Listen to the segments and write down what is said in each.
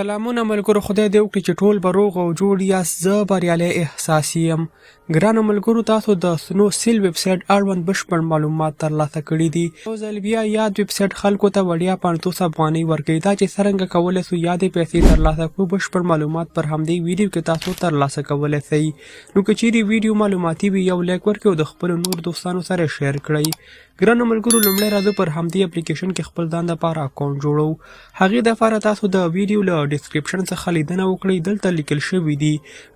سلامونه ملګرو، خدای دې وکړي چې ټول به روغ او جوړ یاست. زه بریالی احساس یم. ګرانو ملګرو، تاسو د سنو سیل ویب سایټ اړوند بشپړ معلومات ترلاسه کړي دي. یو ځل بیا یاد ویب سایټ خلکو ته وړیا 500 افغانۍ ورکوي. دا چې څرنګه کولی سو یادې پیسې ترلاسه کړو، بشپړ معلومات پر همدې ویډیو کې تاسو ترلاسه کولی سئ. نو که چیرې ویډیو معلوماتي وي، یو لایک ورکړئ او د خپلو نورو دوستانو سره شیر کړئ. ګرانو ملګرو، لومړی راځو پر همدې اپلیکیشن کې خپل ځان دپاره اکاونټ جوړو. هغې دپاره تاسو د ویډیو له ډسکرپشن څخه لیدنه وکړئ. دلته لیکل شوي دي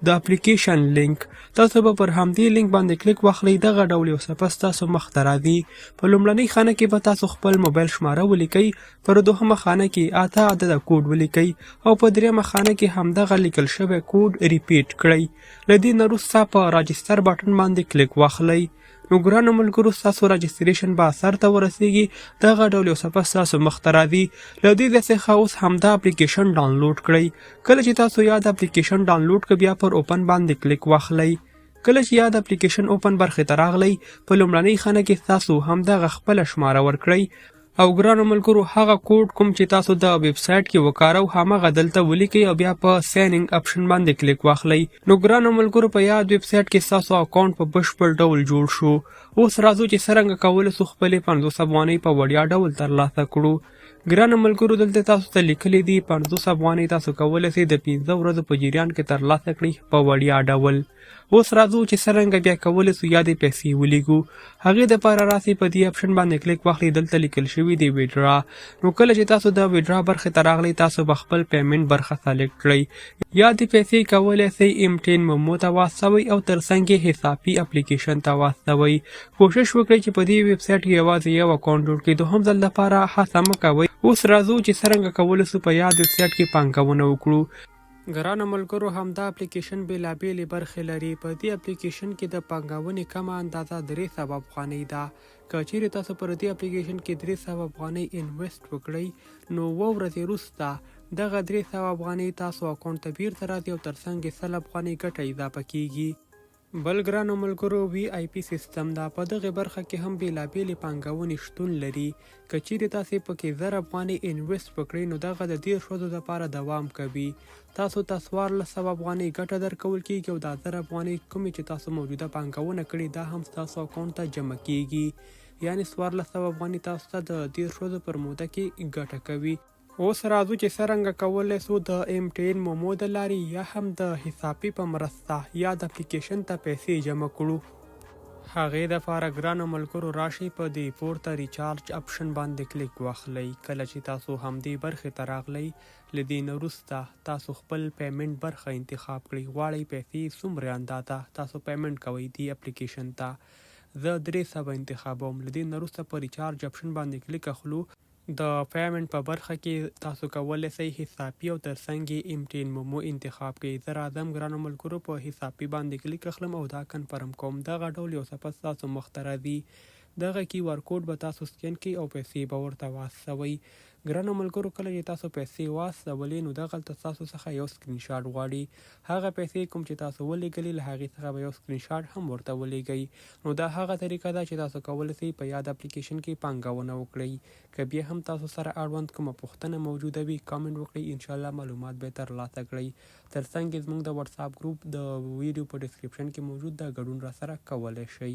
د اپلیکیشن لینک. تاسو به پر همدې لینک باندې کلیک واخلئ. دغه ډول یو صفحه ستاسو مخ ته راځي. په لومړنۍ خانه کې به تاسو خپل موبایل شماره ولیکئ. پر دوهمه خانه کې 8 عدده کوډ ولیکئ او په دریمه خانه کې همدغه لیکل شوی کوډ ریپیټ کړئ. له دې نه وروسته په راجستر بټن باندې کلیک واخلئ. نو ګرانو ملګرو، ستاسو راجستریشن به سر ته ورسیږي. دغه ډول یو صفحه ستاسو مخ ته راځي. له دې ځای څخه اوس همدا اپلیکیشن ډاونلوډ کړئ. کله چې تاسو یاد اپلیکیشن ډاونلوډ کړئ، بیا پر اوپن باندې کلیک واخلئ. کله چې یاد اپلیکیشن اوپن برخې ته راغلی، په لومړنۍ خانه کې تاسو همدغه خپله شماره ورکړئ او ګرانو ملګرو، هغه کوډ کوم چې تاسو د ویب سایټ کې وکاروو همغه دلته ولیکئ او بیا په ساینینګ اپشن باندې کلیک واخلئ. نو ګرانو ملګرو، په یاد ویب سایټ کې ستاسو اکاونټ په بشپړ ډول جوړ شو. اوس راځو چې څرنګه کولی سو خپلې 500 افغانۍ په وړیا ډول ترلاسه کړو. ګرانو ملګرو، دلته تاسو ته لیکلي دي 500 افغانۍ تاسو کولی سئ د 15 ورځو په جریان کې ترلاسه کړئ په وړیا ډول. اوس راځو چې څرنګه بیا کولی سو یادې پیسې ولیږو. هغې دپاره راسئ په دې اپشن باندې کلیک واخلئ. دلته لیکل شوي دي ویډرا. نو کله چې تاسو د ویډرا برخې ته راغلئ، تاسو به خپل پیمنټ برخه سلیکټ کړئ. یادې پیسې کولی سئ M10 مومو ته واستوئ او ترڅنګ یې حسابي اپلیکیشن ته واستوئ. کوشش وکړئ چې په دې ویب سایټ کې یوازې یو اکاونټ جوړ کړئ. دوهم ځل لپاره هڅه مه کوئ. اوس راځو چې څرنګه کولی سو په یاد ویب سایټ کې پانګونه وکړو. ګرانو ملګرو، همدا اپلیکیشن بېلابېلې برخې لري. په دې اپلیکیشن کې د پانګونې کمه اندازه 300 افغانۍ ده. که چیرې تاسو پر دې اپلیکیشن کې 300 افغانۍ انویسټ وکړئ، نو 2 ورځې وروسته دغه 300 افغانۍ تاسو اکاونټ ته بیرته راځي او ترڅنګ یې 100 افغانۍ ګټه اضافه کیږي. بل ګرانو ملګرو، VIP سیستم ده. په دغې برخه کې هم بېلابېلې پانګونې شتون لري. که چیرې تاسې پکې 1000 افغانۍ انویسټ وکړئ، نو دغه د 10 ورځو لپاره دوام کوي. تاسو ته 1400 افغانۍ ګټه درکول کیږي او دا 1000 افغانۍ کومې چې تاسو موجوده پانګونه کړې، دا هم ستاسو اکاونټ ته جمع کیږي. یعنې 1400 افغانۍ تاسو ته د 10 ورځو پر موده کې ګټه کوي. اوس راځو چې څرنګه کولی سو د M10 مومو د لارې یا هم د حسابي په مرسته یاد اپلیکیشن ته پیسې جمع کړو. هغې دپاره ګرانو ملګرو، راشئ په دې پورته ریچارج اپشن باندې کلیک واخلئ. کله چې تاسو همدې برخې ته راغلئ، له دې نه وروسته تاسو خپل پیمنټ برخه انتخاب کړئ. غواړئ پیسې څومره اندازه تاسو پیمنټ کوئ دې اپلیکیشن ته. زه 300 انتخابوم. له دې نه وروسته په ریچارج اپشن باندې کلیک اخلو. د پیمنټ په برخه کې تاسو کولی سئ حسابي او ترڅنګ یې M10 مومو انتخاب کړئ. زه راځم ګرانو ملګرو، په حسابي باندې کلیک اخلم او دا کنفرم کوم. دغه ډول یو صفحه ستاسو مخ ته راځي. دغه QR کوډ به تاسو سکین کړئ او پیسې به ورته واستوئ. ګرانو ملګرو، کله چې تاسو پیسې واستولې، نو دغلته ستاسو څخه یو سکرین شاټ غواړي. هغه پیسې کوم چې تاسو ولیږلې، له هغې څخه به یو سکرین شاټ هم ورته ولیږئ. نو دا هغه طریقه ده چې تاسو کولی سئ په یاد اپلیکیشن کې پانګونه وکړئ. که بیا هم تاسو سره اړوند کومه پوښتنه موجوده وي، کامنټ وکړئ. انشاءالله معلومات به ترلاسه کړئ. ترڅنګ یې زموږ د واتساپ ګروپ د ویډیو په ډسکرپشن کې موجود ده، ګډون راسره کولی شئ.